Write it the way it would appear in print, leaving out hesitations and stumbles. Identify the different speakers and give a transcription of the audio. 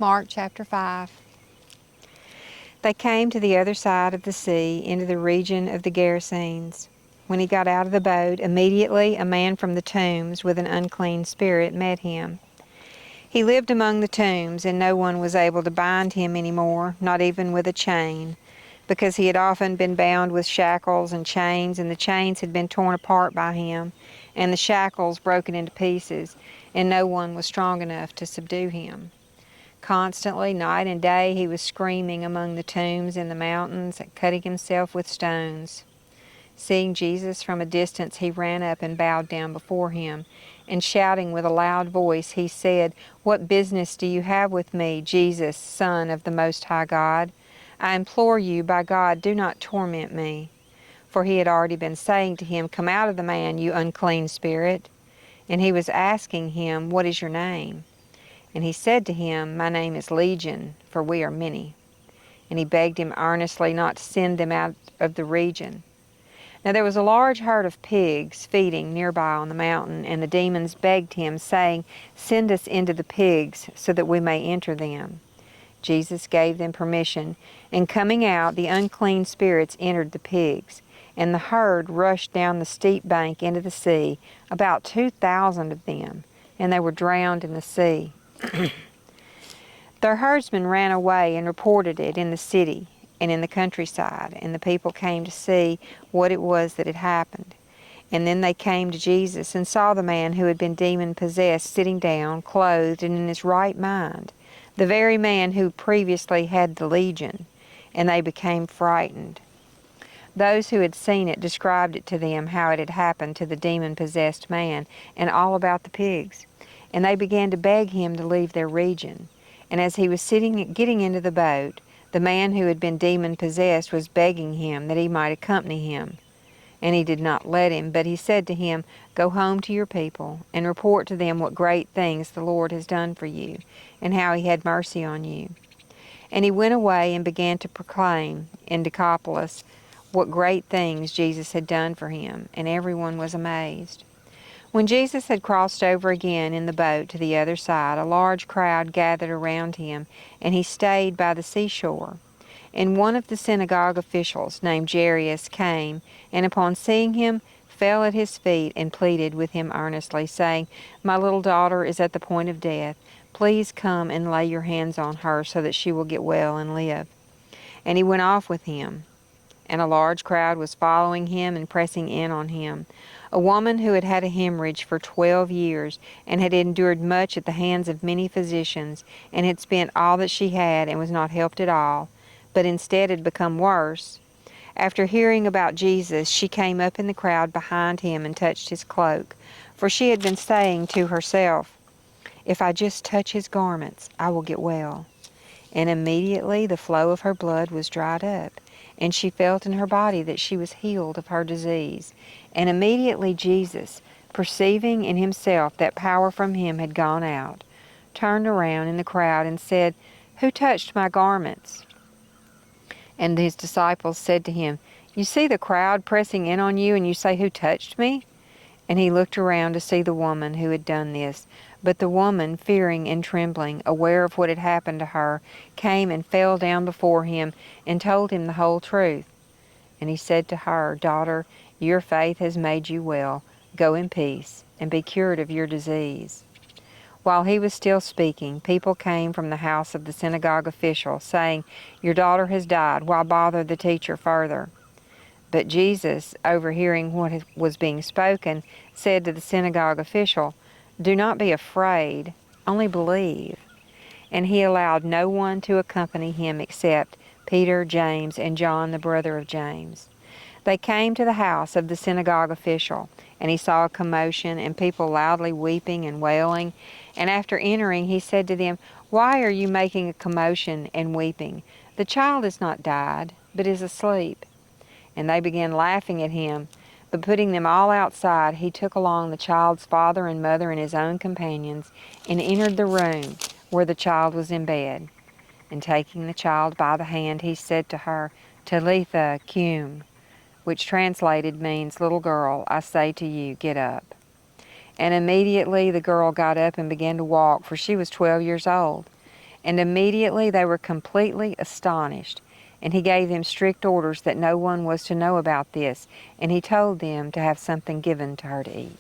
Speaker 1: Mark chapter 5. They came to the other side of the sea, into the region of the Gerasenes. When he got out of the boat, immediately a man from the tombs with an unclean spirit met him. He lived among the tombs, and no one was able to bind him any more, not even with a chain, because he had often been bound with shackles and chains, and the chains had been torn apart by him, and the shackles broken into pieces, and no one was strong enough to subdue him. Constantly, night and day, he was screaming among the tombs in the mountains, cutting himself with stones. Seeing Jesus from a distance, he ran up and bowed down before him, and shouting with a loud voice, he said, "What business do you have with me, Jesus, Son of the Most High God? I implore you, by God, do not torment me." For he had already been saying to him, "Come out of the man, you unclean spirit." And he was asking him, "What is your name?" And he said to him, "My name is Legion, for we are many." And he begged him earnestly not to send them out of the region. Now there was a large herd of pigs feeding nearby on the mountain, and the demons begged him, saying, "Send us into the pigs, so that we may enter them." Jesus gave them permission, and coming out, the unclean spirits entered the pigs, and the herd rushed down the steep bank into the sea, about 2,000 of them, and they were drowned in the sea. Their herdsmen ran away and reported it in the city and in the countryside, and the people came to see what it was that had happened. And then they came to Jesus and saw the man who had been demon-possessed sitting down, clothed and in his right mind, the very man who previously had the legion, and they became frightened. Those who had seen it described it to them, how it had happened to the demon-possessed man, and all about the pigs. And they began to beg him to leave their region. And as he was getting into the boat, the man who had been demon-possessed was begging him that he might accompany him. And he did not let him, but he said to him, "Go home to your people, and report to them what great things the Lord has done for you, and how he had mercy on you." And he went away and began to proclaim in Decapolis what great things Jesus had done for him, and everyone was amazed. When Jesus had crossed over again in the boat to the other side, a large crowd gathered around him, and he stayed by the seashore. And one of the synagogue officials, named Jairus, came, and upon seeing him, fell at his feet and pleaded with him earnestly, saying, "My little daughter is at the point of death. Please come and lay your hands on her so that she will get well and live." And he went off with him, and a large crowd was following him and pressing in on him. A woman who had had a hemorrhage for 12 years and had endured much at the hands of many physicians and had spent all that she had and was not helped at all, but instead had become worse. After hearing about Jesus, she came up in the crowd behind him and touched his cloak, for she had been saying to herself, "If I just touch his garments, I will get well." And immediately the flow of her blood was dried up, and she felt in her body that she was healed of her disease. And immediately Jesus, perceiving in himself that power from him had gone out, turned around in the crowd and said, "Who touched my garments?" And his disciples said to him, "You see the crowd pressing in on you, and you say, 'Who touched me?'" And he looked around to see the woman who had done this. But the woman, fearing and trembling, aware of what had happened to her, came and fell down before him and told him the whole truth. And he said to her, "Daughter, your faith has made you well. Go in peace, and be cured of your disease." While he was still speaking, people came from the house of the synagogue official, saying, "Your daughter has died. Why bother the teacher further?" But Jesus, overhearing what was being spoken, said to the synagogue official, "Do not be afraid, only believe." And he allowed no one to accompany him except Peter, James, and John, the brother of James. They came to the house of the synagogue official, and he saw a commotion and people loudly weeping and wailing. And after entering, he said to them, "Why are you making a commotion and weeping? The child is not died, but is asleep." And they began laughing at him. But putting them all outside, he took along the child's father and mother and his own companions, and entered the room where the child was in bed. And taking the child by the hand, he said to her, "Talitha cum," which translated means, "Little girl, I say to you, get up." And immediately the girl got up and began to walk, for she was 12 years old. And immediately they were completely astonished. And he gave them strict orders that no one was to know about this, and he told them to have something given to her to eat.